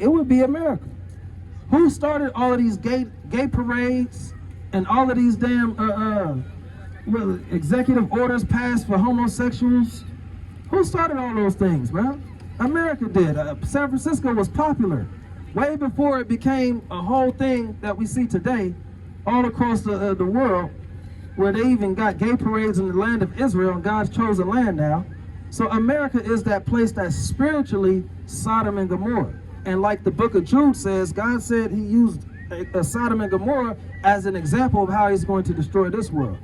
it would be America. Who started all of these gay parades and all of these damn executive orders passed for homosexuals? Who started all those things, bro? America did. San Francisco was popular way before it became a whole thing that we see today all across the world, where they even got gay parades in the land of Israel, and God's chosen land now. So America is that place that's spiritually Sodom and Gomorrah. And like the book of Jude says, God said he used Sodom and Gomorrah as an example of how he's going to destroy this world,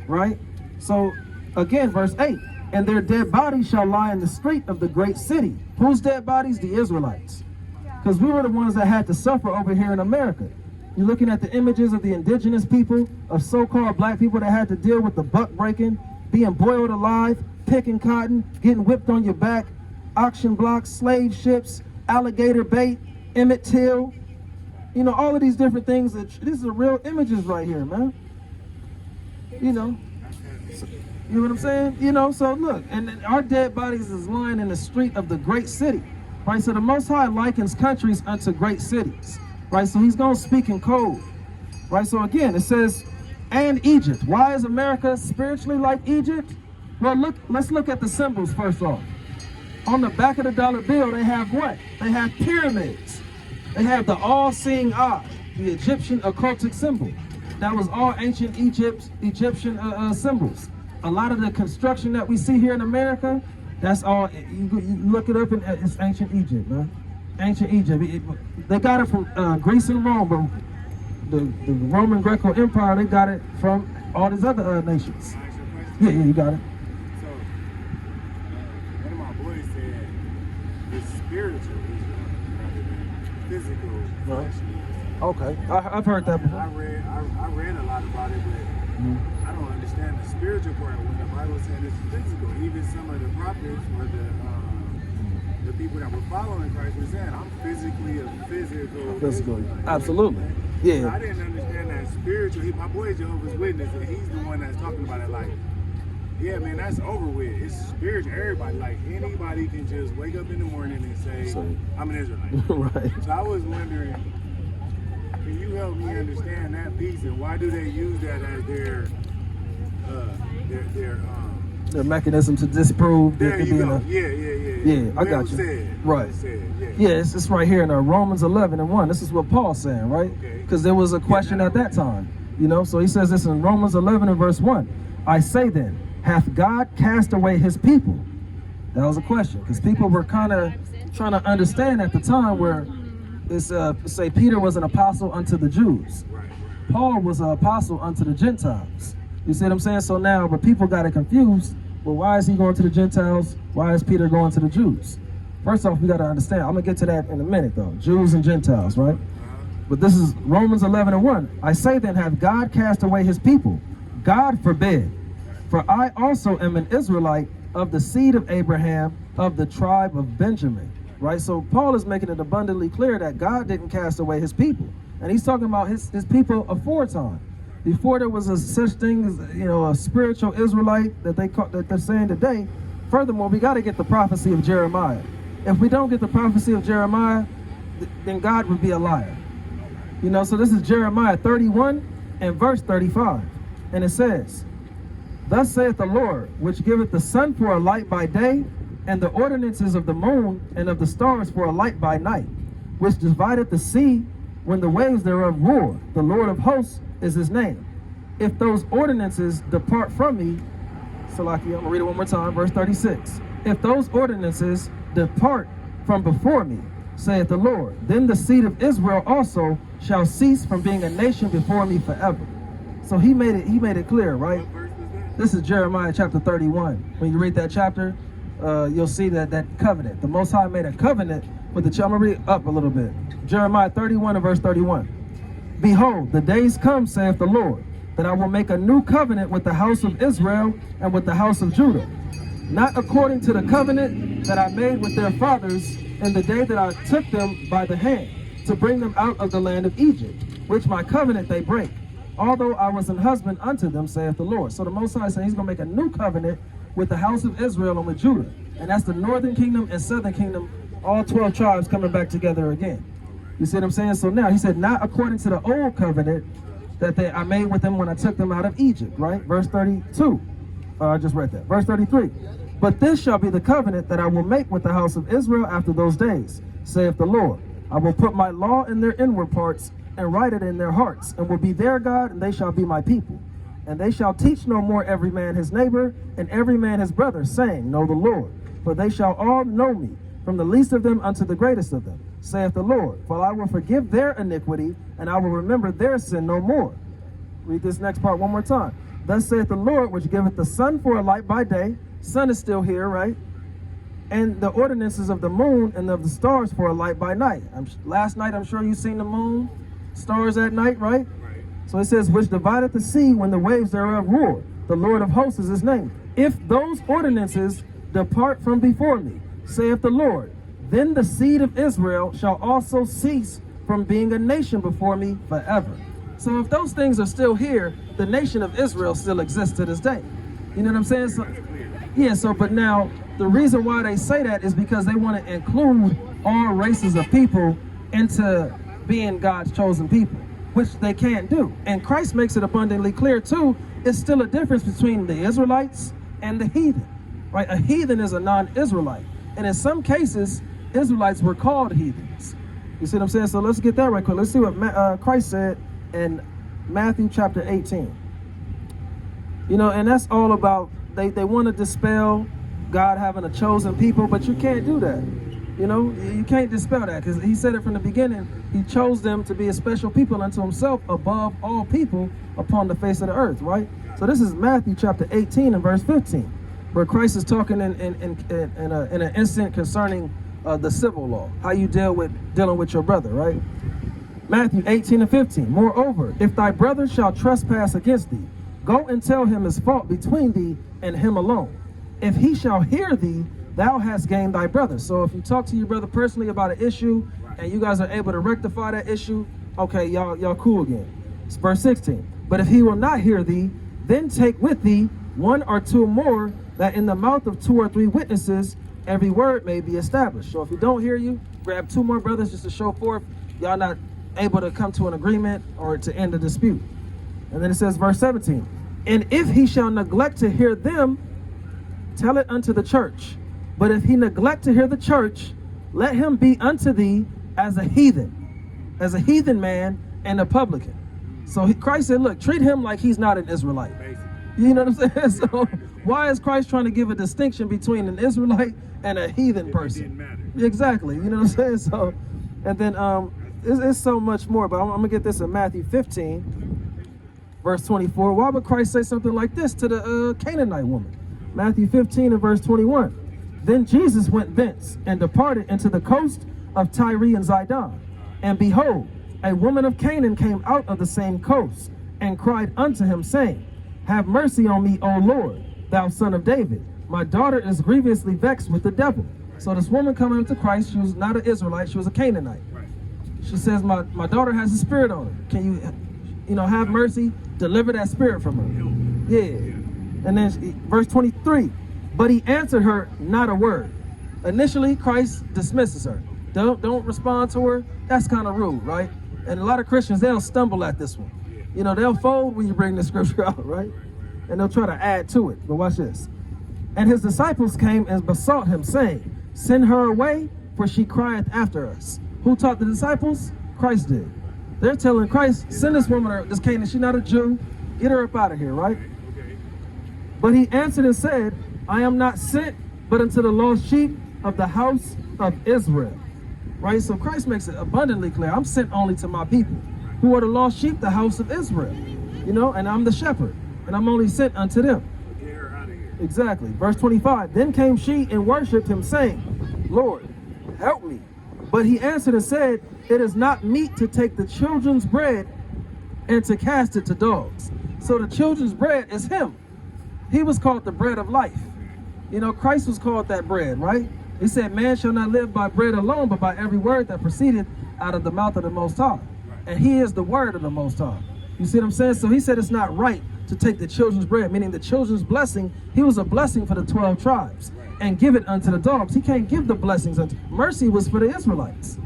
right? So again, verse 8, and their dead bodies shall lie in the street of the great city. Whose dead bodies? The Israelites. Because we were the ones that had to suffer over here in America. You're looking at the images of the indigenous people, of so-called black people that had to deal with the buck breaking, being boiled alive, picking cotton, getting whipped on your back, auction blocks, slave ships, alligator bait, Emmett Till, you know, all of these different things. These are real images right here, man. You know, you know what I'm saying? You know, so look, and our dead bodies is lying in the street of the great city, right? So the Most High likens countries unto great cities, right? So he's going to speak in code, right? So again, it says, and Egypt. Why is America spiritually like Egypt? Well, look, let's look at the symbols first off. On the back of the dollar bill, they have what? They have pyramids. They have the all-seeing eye, the Egyptian occultic symbol. That was all ancient Egyptian symbols. A lot of the construction that we see here in America, that's all, you look it up, and it's ancient Egypt, man. Ancient Egypt. They got it from Greece and Rome, but the Roman Greco Empire, they got it from all these other nations. Yeah, you got it. Spiritual rather than physical. Right. Okay, I've heard that before. I read a lot about it, but I don't understand the spiritual part when the Bible said it's physical. Even some of the prophets or the people that were following Christ were saying, I'm physically a physical. Absolutely. Yeah. So I didn't understand that spiritual. My boy is Jehovah's Witness, and he's the one that's talking about it like, yeah, man, that's over with. It's spiritual. Everybody, like anybody can just wake up in the morning and say, I'm an Israelite. Right. So I was wondering, can you help me understand that piece, and why do they use that as their mechanism to disprove there you go. Yeah, I got you. Said, right. Said, yeah, it's right here in Romans 11:1. This is what Paul's saying, right? Because there was a question at that time, you know. So he says this in Romans 11:1. I say then, hath God cast away his people? That was a question, because people were kind of trying to understand at the time where it's say Peter was an apostle unto the Jews. Paul was an apostle unto the Gentiles. You see what I'm saying? So now, but people got it confused. Well, why is he going to the Gentiles? Why is Peter going to the Jews? First off, we got to understand. I'm going to get to that in a minute, though. Jews and Gentiles, right? But this is Romans 11:1. I say then, hath God cast away his people? God forbid. For I also am an Israelite of the seed of Abraham, of the tribe of Benjamin. Right? So Paul is making it abundantly clear that God didn't cast away his people. And he's talking about his people aforetime. Before there was a such thing as, you know, a spiritual Israelite that they're saying today. Furthermore, we got to get the prophecy of Jeremiah. If we don't get the prophecy of Jeremiah, then God would be a liar. You know, so this is Jeremiah 31 and verse 35. And it says, thus saith the Lord, which giveth the sun for a light by day, and the ordinances of the moon and of the stars for a light by night, which divideth the sea when the waves thereof roar. The Lord of hosts is his name. If those ordinances depart from me, Salaki, I'm going to read it one more time, verse 36. If those ordinances depart from before me, saith the Lord, then the seed of Israel also shall cease from being a nation before me forever. So he made it clear, right? This is Jeremiah chapter 31. When you read that chapter, you'll see that covenant. The Most High made a covenant with the I'm going to read it up a little bit. Jeremiah 31 and verse 31. Behold, the days come, saith the Lord, that I will make a new covenant with the house of Israel and with the house of Judah, not according to the covenant that I made with their fathers in the day that I took them by the hand to bring them out of the land of Egypt, which my covenant they break, although I was an husband unto them, saith the Lord. So the Most High said he's going to make a new covenant with the house of Israel and with Judah. And that's the northern kingdom and southern kingdom All 12 tribes coming back together again. You see what I'm saying? So now he said, not according to the old covenant that I made with them when I took them out of Egypt, right? Verse 32. I just read that. Verse 33. But this shall be the covenant that I will make with the house of Israel after those days, saith the Lord. I will put my law in their inward parts and write it in their hearts, and will be their God, and they shall be my people. And they shall teach no more every man his neighbor, and every man his brother, saying, Know the Lord. For they shall all know me, from the least of them unto the greatest of them, saith the Lord. For I will forgive their iniquity, and I will remember their sin no more. Read this next part one more time. Thus saith the Lord, which giveth the sun for a light by day. Sun is still here, right? And the ordinances of the moon and of the stars for a light by night. Last night, I'm sure you seen the moon, stars at night, right? So it says, which divideth the sea when the waves thereof roar. The Lord of hosts is his name. If those ordinances depart from before me, saith the Lord, then the seed of Israel shall also cease from being a nation before me forever. So if those things are still here, the nation of Israel still exists to this day. You know what I'm saying? So, yeah, so but now the reason why they say that is because they want to include all races of people into being God's chosen people, which they can't do. And Christ makes it abundantly clear too, it's still a difference between the Israelites and the heathen, right? A heathen is a non-Israelite. And in some cases, Israelites were called heathens. You see what I'm saying? So let's get that right quick. Let's see what Christ said in Matthew chapter 18. You know, and that's all about, they want to dispel God having a chosen people, but you can't do that. You know, you can't dispel that, because he said it from the beginning. He chose them to be a special people unto himself above all people upon the face of the earth, right? So this is Matthew chapter 18 and verse 15, where Christ is talking in an instant concerning the civil law, how you dealing with your brother, right? Matthew 18 and 15. Moreover, if thy brother shall trespass against thee, go and tell him his fault between thee and him alone. If he shall hear thee, thou hast gained thy brother. So if you talk to your brother personally about an issue and you guys are able to rectify that issue, okay, y'all cool again. It's verse 16. But if he will not hear thee, then take with thee one or two more, that in the mouth of 2 or 3 witnesses every word may be established. So if he don't hear you, grab 2 more brothers just to show forth y'all not able to come to an agreement or to end the dispute. And then it says verse 17. And if he shall neglect to hear them, tell it unto the church. But if he neglect to hear the church, let him be unto thee as a heathen man and a publican. So Christ said, look, treat him like he's not an Israelite. You know what I'm saying? So why is Christ trying to give a distinction between an Israelite and a heathen person? Exactly. You know what I'm saying? So, and then it's so much more, but I'm gonna get this in Matthew 15, verse 24. Why would Christ say something like this to the Canaanite woman? Matthew 15 and verse 21. Then Jesus went thence and departed into the coast of Tyre and Zidon. And behold, a woman of Canaan came out of the same coast and cried unto him, saying, Have mercy on me, O Lord, thou son of David. My daughter is grievously vexed with the devil. So this woman coming to Christ, she was not an Israelite, she was a Canaanite. She says, my daughter has a spirit on her. Can you have mercy, deliver that spirit from her? Yeah. And then verse 23. But he answered her not a word. Initially, Christ dismisses her. Don't respond to her. That's kind of rude, right? And a lot of Christians, they'll stumble at this one. They'll fold when you bring the scripture out, right? And they'll try to add to it. But watch this. And his disciples came and besought him, saying, Send her away, for she crieth after us. Who taught the disciples? Christ did. They're telling Christ, send this woman, this Canaan, she's not a Jew. Get her up out of here, right? But he answered and said, I am not sent but unto the lost sheep of the house of Israel. Right? So Christ makes it abundantly clear. I'm sent only to my people. Who are the lost sheep? The house of Israel. And I'm the shepherd. And I'm only sent unto them. Get her out of here. Exactly. Verse 25. Then came she and worshipped him, saying, Lord, help me. But he answered and said, It is not meet to take the children's bread and to cast it to dogs. So the children's bread is him. He was called the bread of life. Christ was called that bread, right? He said, man shall not live by bread alone, but by every word that proceeded out of the mouth of the Most High. And he is the word of the Most High. You see what I'm saying? So he said it's not right to take the children's bread, meaning the children's blessing. He was a blessing for the 12 tribes and give it unto the dogs. He can't give the blessings unto. Mercy was for the Israelites.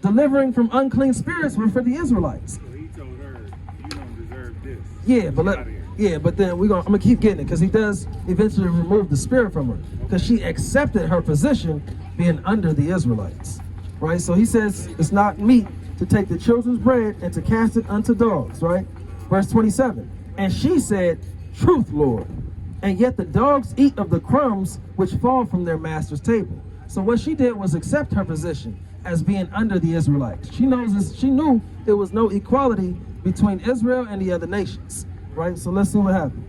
Delivering from unclean spirits were for the Israelites. So he told her, you don't deserve this. Yeah, but then I'm gonna keep getting it, because he does eventually remove the spirit from her, because she accepted her position being under the Israelites, right? So he says it's not meet to take the children's bread and to cast it unto dogs, right? Verse 27. And she said, truth, Lord, and yet the dogs eat of the crumbs which fall from their master's table. So what she did was accept her position as being under the Israelites. She knew there was no equality between Israel and the other nations, right? So let's see what happened.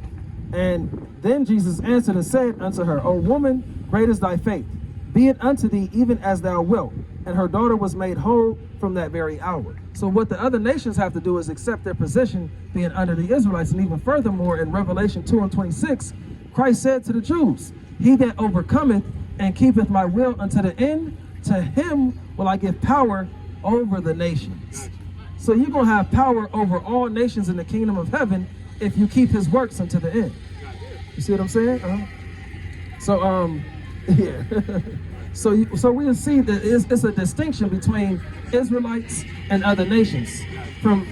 And then Jesus answered and said unto her, O woman, great is thy faith. Be it unto thee even as thou wilt. And her daughter was made whole from that very hour. So what the other nations have to do is accept their position being under the Israelites. And even furthermore, in Revelation 2:26, Christ said to the Jews, he that overcometh and keepeth my will unto the end, to him will I give power over the nations. So you're going to have power over all nations in the kingdom of heaven if you keep his works unto the end. You see what I'm saying? So, yeah. So we'll see that it's a distinction between Israelites and other nations. From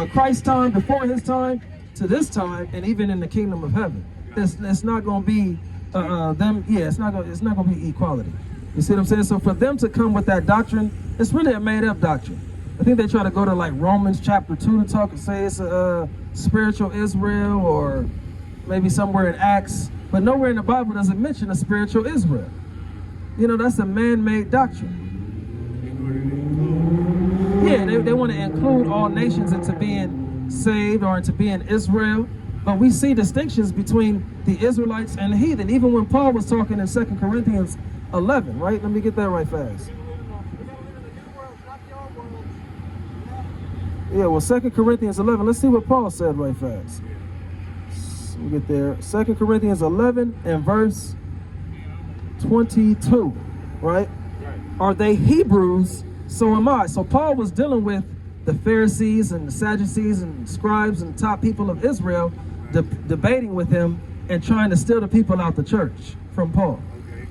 Christ's time, before his time, to this time, and even in the kingdom of heaven. It's not going to be them. Yeah, it's not going to be equality. You see what I'm saying? So for them to come with that doctrine, it's really a made-up doctrine. I think they try to go to like Romans chapter 2 to talk and say it's a spiritual Israel, or maybe somewhere in Acts, but nowhere in the Bible does it mention a spiritual Israel. You know, that's a man-made doctrine. Yeah, they want to include all nations into being saved or into being Israel. But we see distinctions between the Israelites and the heathen. Even when Paul was talking in 2 Corinthians 11, right? Let me get that right fast. Yeah, well, 2 Corinthians 11. Let's see what Paul said right fast. Let me get there. 2 Corinthians 11 and verse 22, right? Are they Hebrews? So am I. So Paul was dealing with the Pharisees and the Sadducees and scribes and top people of Israel, debating with him and trying to steal the people out the church from Paul.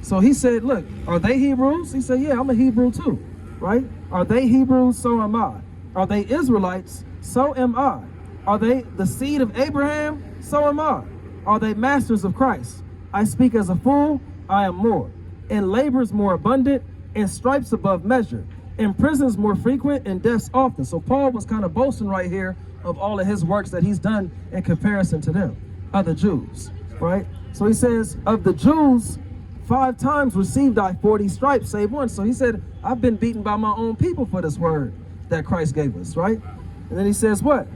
So he said, look, are they Hebrews? He said, yeah, I'm a Hebrew too, right? Are they Hebrews? So am I. Are they Israelites? So am I. Are they the seed of Abraham? So am I. Are they masters of Christ? I speak as a fool, I am more. In labors more abundant, in stripes above measure, in prisons more frequent, in deaths often. So Paul was kind of boasting right here of all of his works that he's done in comparison to them, other Jews, right? So he says, of the Jews, 5 times received I 40 stripes, save one. So he said, I've been beaten by my own people for this word that Christ gave us, right? And then he says what?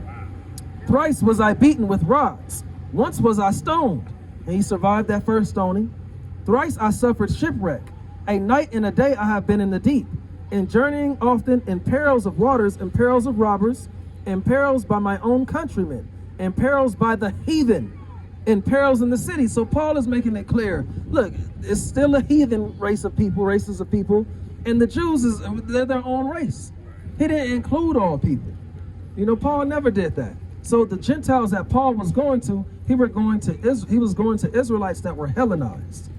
Thrice was I beaten with rods. Once was I stoned. And he survived that first stoning. Thrice I suffered shipwreck. A night and a day I have been in the deep, in journeying often, in perils of waters, in perils of robbers, in perils by my own countrymen, in perils by the heathen, in perils in the city. So Paul is making it clear, look, it's still a heathen races of people, and the Jews, they're their own race. He didn't include all people. You know, Paul never did that. So the Gentiles that Paul was going to, he was going to Israelites that were Hellenized.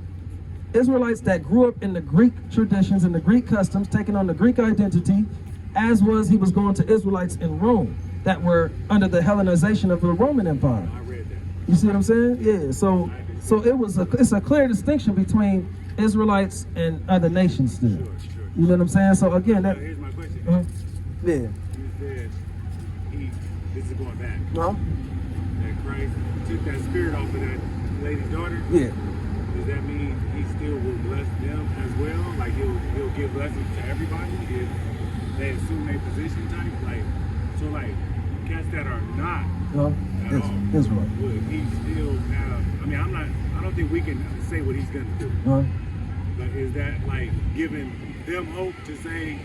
Israelites that grew up in the Greek traditions and the Greek customs, taking on the Greek identity, as he was going to Israelites in Rome that were under the Hellenization of the Roman Empire. I read that. You see what I'm saying? Yeah. So it's a clear distinction between Israelites and other nations still. Sure. You know what I'm saying? So again, that. Here's my question. Yeah. You said this is going back. No. That Christ took that spirit off of that lady's daughter. Yeah. Does that mean he still will bless them as well? Like he'll give blessings to everybody if they assume their position type? Like cats that are not at all. Israel. Would he still have? I mean, I don't think we can say what he's gonna do. But is that like giving them hope to say,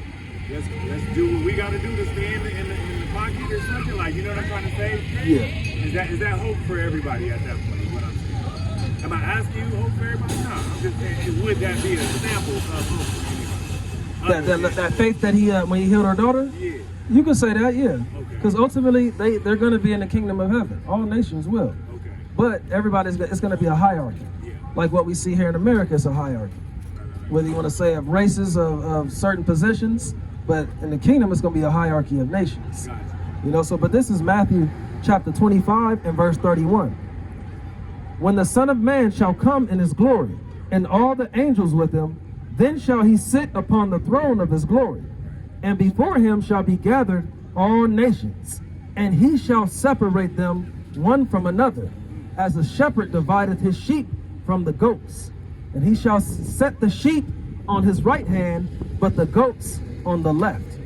let's do what we gotta do to stay in the pocket or something? Like, you know what I'm trying to say? Yeah. Is that hope for everybody at that point? What I'm saying. Am I asking you hope for everybody? No, I'm just saying, would that be a sample of hope for anybody? That faith that he when he healed her daughter. Yeah. You can say that, yeah. Okay. Because ultimately they're going to be in the kingdom of heaven. All nations will. Okay. But it's going to be a hierarchy. Yeah. Like what we see here in America, it's a hierarchy. Whether you want to say of races, of certain positions, but in the kingdom, it's going to be a hierarchy of nations. Gotcha. You know, so, but this is Matthew chapter 25 and verse 31. When the Son of Man shall come in his glory, and all the angels with him, then shall he sit upon the throne of his glory. And before him shall be gathered all nations, and he shall separate them one from another, as a shepherd divideth his sheep from the goats. And he shall set the sheep on his right hand, but the goats on the left.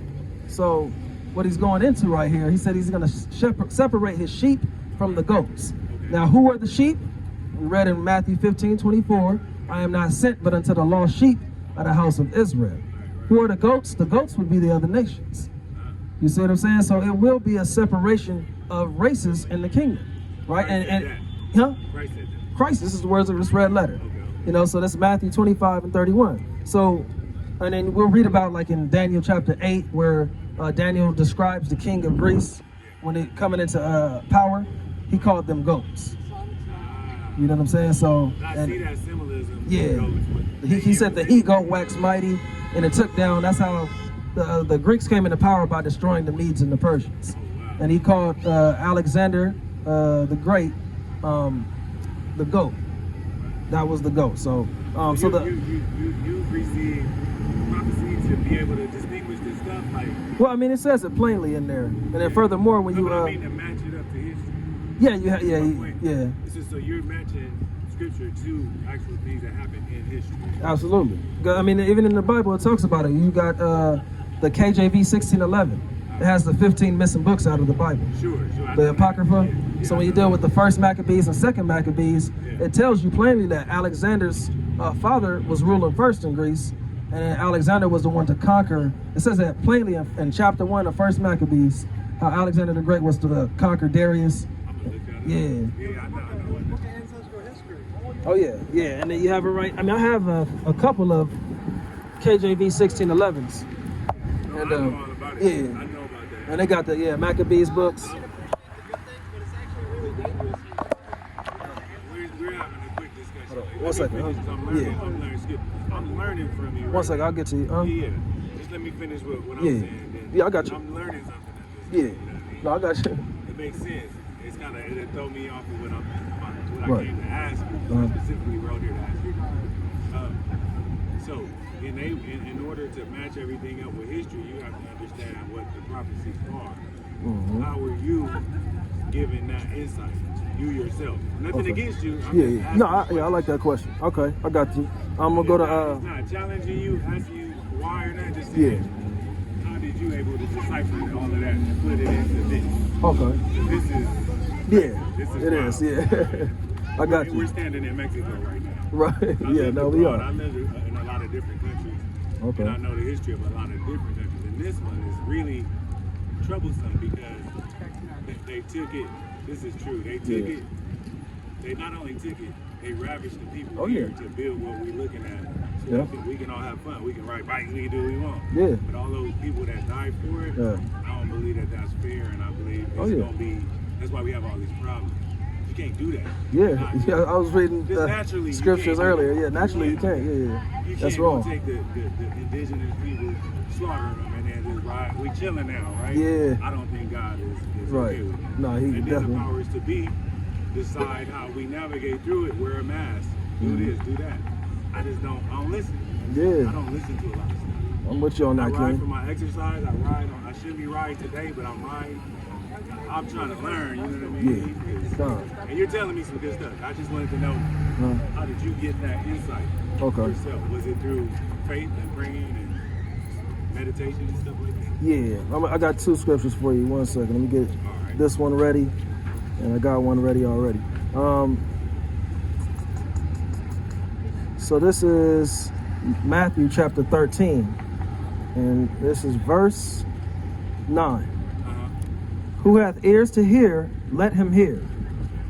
So what he's going into right here, he said he's going to separate his sheep from the goats. Now, who are the sheep? We read in Matthew 15:24, I am not sent but unto the lost sheep of the house of Israel. Who are the goats? The goats would be the other nations. You see what I'm saying? So it will be a separation of races in the kingdom, right? Christ, this is the words of this red letter. You know, so that's Matthew 25 and 31. So, and then we'll read about like in Daniel chapter 8, where Daniel describes the king of Greece when they coming into power. He called them goats. You know what I'm saying? So, I see that symbolism. Yeah, he said the he-goat waxed mighty, and it took down. That's how the Greeks came into power, by destroying the Medes and the Persians. And he called Alexander the Great the goat. That was the goat. So, you received prophecy to be able to distinguish this stuff, like. Well, I mean, it says it plainly in there, and then furthermore, when you I mean, to match it up to history. Yeah. It's just so you're matching scripture to actual things that happen in history. Absolutely. I mean, even in the Bible, it talks about it. You got the KJV 1611. It has the 15 missing books out of the Bible. Sure. The Apocrypha. So when you deal with the first Maccabees and second Maccabees, it tells you plainly that Alexander's father was ruling first in Greece, and Alexander was the one to conquer. It says that plainly in chapter 1 of first Maccabees, how Alexander the Great was to conquer Darius. Yeah. Oh yeah. And then you have it right. I mean, I have a couple of KJV 1611s. And I know all about it. I know about that. And they got the Maccabees books. We're having a quick discussion. One second. I'm learning from you. One second, I'll get to you. Yeah. Just let me finish what I'm saying. Yeah, I got you. I'm learning something. Yeah. No, I got you. It makes sense. It's kind of, it'll throw me off of what I came to ask you. I specifically wrote here to ask you. So, in order to match everything up with history, you have to understand what the prophecies are. Mm-hmm. How are you given that insight? You yourself. Nothing against you. I like that question. Okay, I got you. I'm gonna go to. It's not challenging you, asking you why or not. Just saying, how did you able to decipher all of that and put it into this? Okay. This is. It is. Yeah. I got you. We're standing in Mexico right now. Right. We are. I live in a lot of different countries. Okay. And I know the history of a lot of different countries. And this one is really troublesome because they took it. This is true. They took it. They not only took it, they ravished the people here to build what we're looking at. So we can all have fun. We can ride bikes. We can do what we want. Yeah. But all those people that died for it, I don't believe that that's fair. And I believe it's going to be. That's why we have all these problems. You can't do that. Yeah. I was reading scriptures earlier. Yeah, naturally you can't. You that's can't wrong. Take the indigenous people, slaughter them, and then just ride. We chilling now, right? Yeah. I don't think God is right. okay with it. No, he and definitely. then the powers to be decide how we navigate through it. Wear a mask. Do this. Do that. I don't listen. Yeah. I don't listen to a lot of stuff. I'm with you on that, I ride King. for my exercise. I shouldn't be riding today, but I'm riding. I'm trying to learn, you know what I mean? Yeah. And you're telling me some good stuff. I just wanted to know, how did you get that insight yourself? Was it through faith and praying and meditation and stuff like that? Yeah. I got two scriptures for you. One second. Let me get this one ready. And I got one ready already. So this is Matthew chapter 13. And this is verse 9. Who hath ears to hear, let him hear.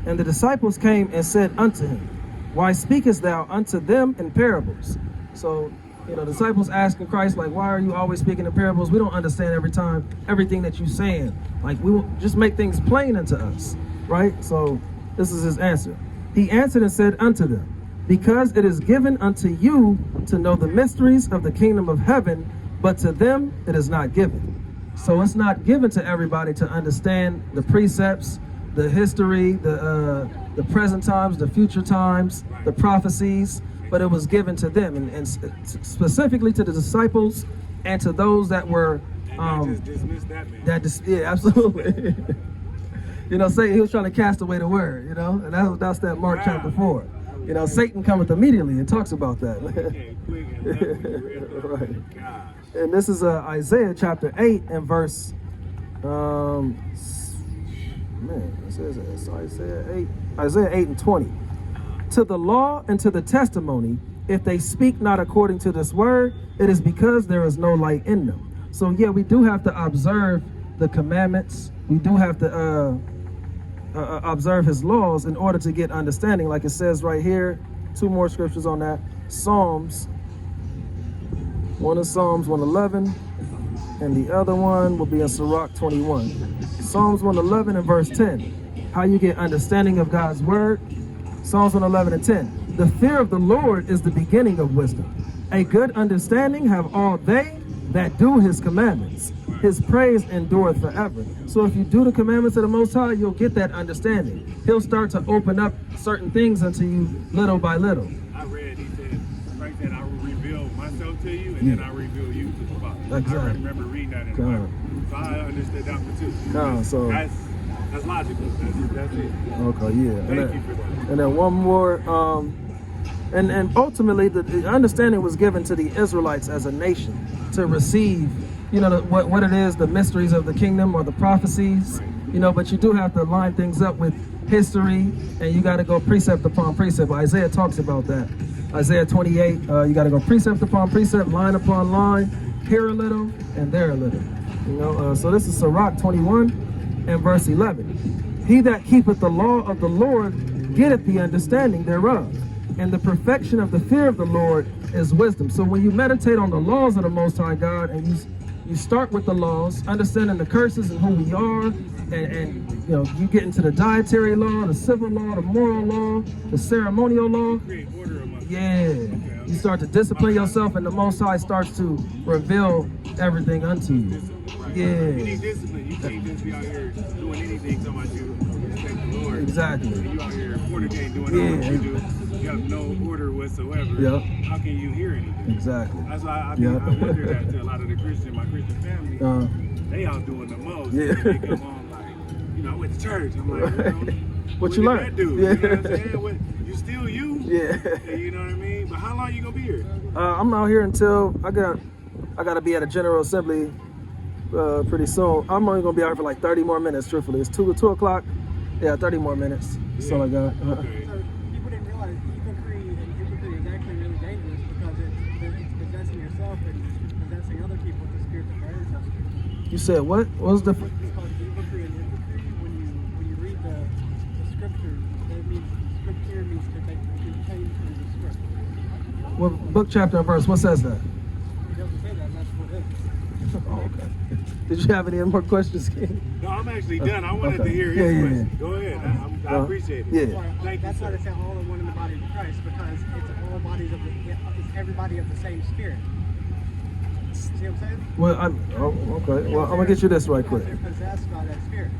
And the disciples came and said unto him, Why speakest thou unto them in parables? So, You know, disciples asking Christ, like, why are you always speaking in parables? We don't understand everything that you're saying. Like, we will just make things plain unto us, right? So this is his answer. He answered and said unto them, because it is given unto you to know the mysteries of the kingdom of heaven, but to them it is not given. So it's not given to everybody to understand the precepts, the history, the present times, the future times, the prophecies, but it was given to them, and specifically to the disciples and to those that were just dismiss that man. Yeah, absolutely. You know, Satan, he was trying to cast away the word, you know, and that's that Mark chapter 4. You know, Satan cometh immediately and talks about that. Right. And this is Isaiah chapter 8 and verse, it says it's Isaiah 8 and 20. To the law and to the testimony, if they speak not according to this word, it is because there is no light in them. So yeah, we do have to observe the commandments. We do have to observe his laws in order to get understanding, like it says right here. 2 more scriptures on that. Psalms. One is Psalms 111, and the other one will be in Sirach 21. Psalms 111 and verse 10. How you get understanding of God's word. Psalms 111 and 10. The fear of the Lord is the beginning of wisdom. A good understanding have all they that do his commandments. His praise endureth forever. So if you do the commandments of the Most High, you'll get that understanding. He'll start to open up certain things unto you little by little. I read, he said, Frank said, I will reveal myself to you, and then I reveal you to the Father. Exactly. I remember reading that in the Bible. So I understood that one too. So that's logical. That's it. Okay, yeah. Thank you for that. And then one more, and ultimately the understanding was given to the Israelites as a nation to receive, you know, what it is, the mysteries of the kingdom or the prophecies, you know, but you do have to line things up with history, and you got to go precept upon precept. Isaiah talks about that. Isaiah 28, you got to go precept upon precept, line upon line, here a little and there a little. You know, so this is Sirach 21 and verse 11. He that keepeth the law of the Lord getteth the understanding thereof, and the perfection of the fear of the Lord is wisdom. So when you meditate on the laws of the Most High God, and you start with the laws, understanding the curses and who we are, and you know, you get into the dietary law, the civil law, the moral law, the ceremonial law. Yeah, you start to discipline yourself, and the Most High starts to reveal everything unto you. Yeah. You need discipline. You can't just be out here doing anything so much you respect the Lord. Exactly. You out here fornicating, doing all what you do. You have no order whatsoever. Yeah. How can you hear anything? Exactly. That's why I wonder that to a lot of my Christian family. They out doing the most. Yeah. They come home like, you know, I went to church. I'm like, what you learn? That do? Yeah. You know what I'm saying? You still you? Yeah. You know what I mean? But how long you gonna be here? I'm out here until I got to be at a General Assembly pretty soon. I'm only gonna be out here for like 30 more minutes. Truthfully, it's 2 o'clock. Yeah, 30 more minutes. That's all I got. Okay. So people didn't realize hypocrisy is actually really dangerous because it's possessing yourself and possessing other people with the spirit of their ancestors. You said what? What was the? It's called hypocrisy, and hypocrisy when you read the scripture, that means scripture means to change from the script. What book, chapter, and verse? What says that? It doesn't say that. That's what it is. Oh, okay. Did you have any more questions, King? No, I'm actually done. I wanted Okay. to hear his question. Go ahead. I appreciate it. Yeah. That's why they say all are one in the body of Christ, because it's all bodies it's everybody of the same spirit. See what I'm saying? Well, okay. Well, I'm gonna get you this right quick. They're possessed by that spirit.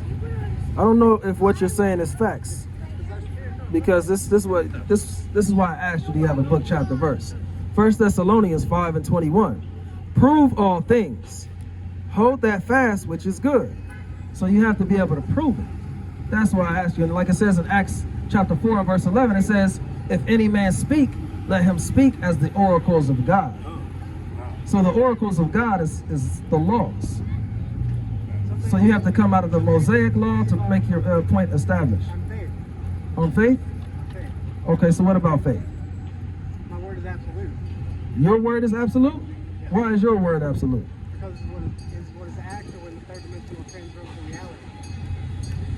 I don't know if what you're saying is facts, because this is why I asked you. Do you have a book, chapter, verse? 1 Thessalonians 5 and 21. Prove all things. Hold that fast, which is good. So you have to be able to prove it. That's why I asked you. And like it says in Acts chapter 4 and verse 11, it says, if any man speak, let him speak as the oracles of God. So the oracles of God is the laws. So you have to come out of the Mosaic law to make your point established. On faith. On faith? Okay, so what about faith? My word is absolute. Your word is absolute? Why is your word absolute? Because what is actual in the third dimensional transversal reality.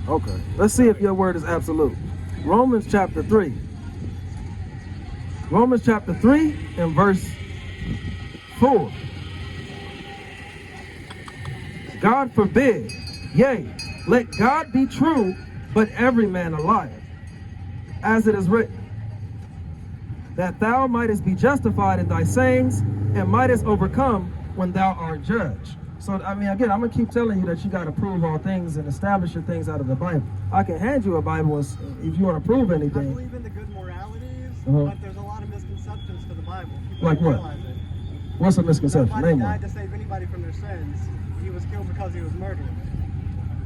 Okay, let's see if your word is absolute. Romans chapter 3. Romans chapter 3 and verse 4. God forbid, yea, let God be true, but every man a liar. As it is written, that thou mightest be justified in thy sayings, and mightest overcome when thou art judged. So, I mean, again, I'm going to keep telling you that you got to prove all things and establish your things out of the Bible. I can hand you a Bible if you want to prove I anything. believe in the good moralities, Uh-huh. but there's a lot of misconceptions to the Bible. People Like don't what? realize it. What's a misconception? Nobody Name died one. to save anybody from their sins. He was killed because he was murdered.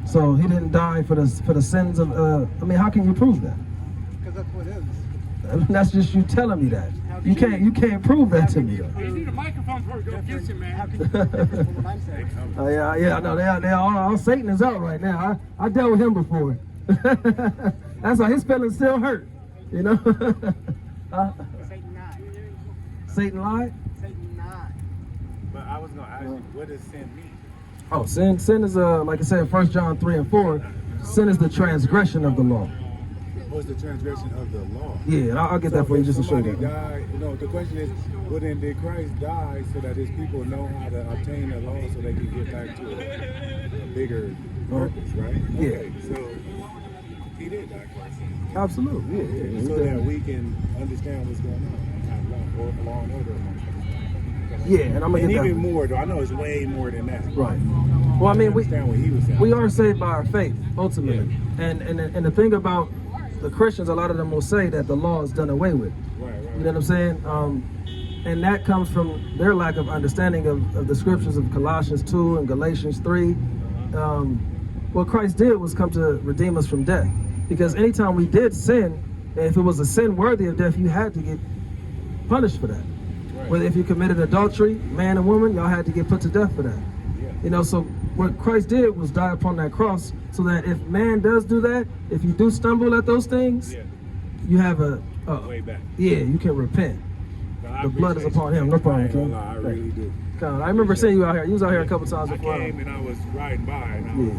So he didn't die for the sins of, I mean, how can you prove that? Because that's what it is. That's just you telling me that. You can't prove that to me though. You need a microphone for it. Against him, How man. can you prove different from what I'm saying? Oh yeah, no, they all Satan is out right now. I dealt with him before. That's why his feelings still hurt, you know. Satan not. Satan lied. Satan not. But I was gonna ask you, what does sin mean? Oh, sin is like I said, 1 John 3 and 4. Sin is the transgression of the law. What's the transgression of the law? Yeah, and I'll get that for you just to show you. Somebody died, the question is, well then did Christ die so that his people know how to obtain the law so they can get back to a bigger purpose, right? Yeah. Okay, so he did die for our sins. Absolutely, yeah. So that we can understand what's going on and have law and order amongst us. Yeah, and I'm gonna And get even that. more, though, I know it's way more than that. Right. Well, I mean, understand what he was saying. we are saved by our faith ultimately, and the thing about the Christians, a lot of them will say that the law is done away with. Right. You know what I'm saying? And that comes from their lack of understanding of the scriptures of Colossians 2 and Galatians 3. What Christ did was come to redeem us from death. Because anytime we did sin, if it was a sin worthy of death, you had to get punished for that. Right. Whether if you committed adultery, man and woman, y'all had to get put to death for that. Yeah. So what Christ did was die upon that cross so that if man does do that, if you do stumble at those things, you have Way back. yeah, you can repent. No, The blood is upon him. No problem, King. I really do. I remember seeing you out here. You was out here a couple times I before. came and I was riding by and I was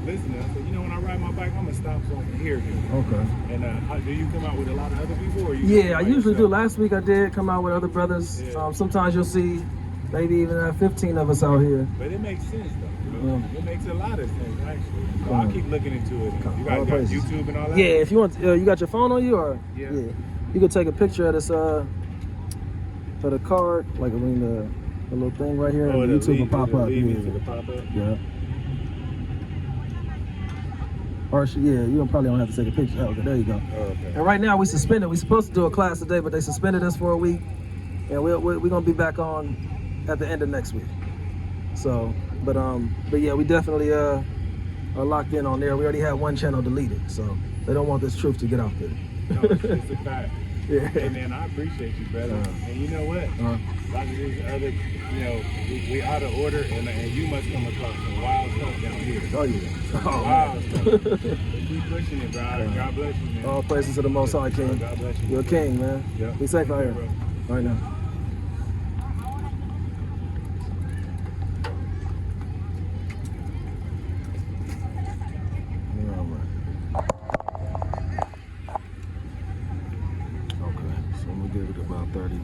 listening. I said, when I ride my bike, I'm gonna stop so I can hear you. Okay. And do you come out with a lot of other people, or you? Yeah, I usually do. Last week I did come out with other brothers. Yeah. Sometimes you'll see maybe even 15 of us out here. But it makes sense though. It makes a lot of sense actually. So I'll keep looking into it. You guys got YouTube and all that? Yeah, if you want, you got your phone on you, or Yeah. you can take a picture of this of the card, like the little thing right here, and YouTube will pop up. Yeah. Or you probably don't have to take a picture. Okay, there you go. Okay. And right now we suspended. We're supposed to do a class today, but they suspended us for a week, and we're gonna be back on at the end of next week. So, but yeah, we definitely are locked in on there. We already had one channel deleted, so they don't want this truth to get out there. No, it's a fact. Yeah. Hey man, I appreciate you, brother. And you know what? A lot of these other, we out of order, and you must come across some wild stuff down here. Oh yeah. Wild stuff. Keep pushing it, bro. God bless you, man. All praises to the Most High, King. God bless you. You're a king, man. Yeah. Be safe out here. Bro. Right now. Okay, so I'm gonna give it about 30.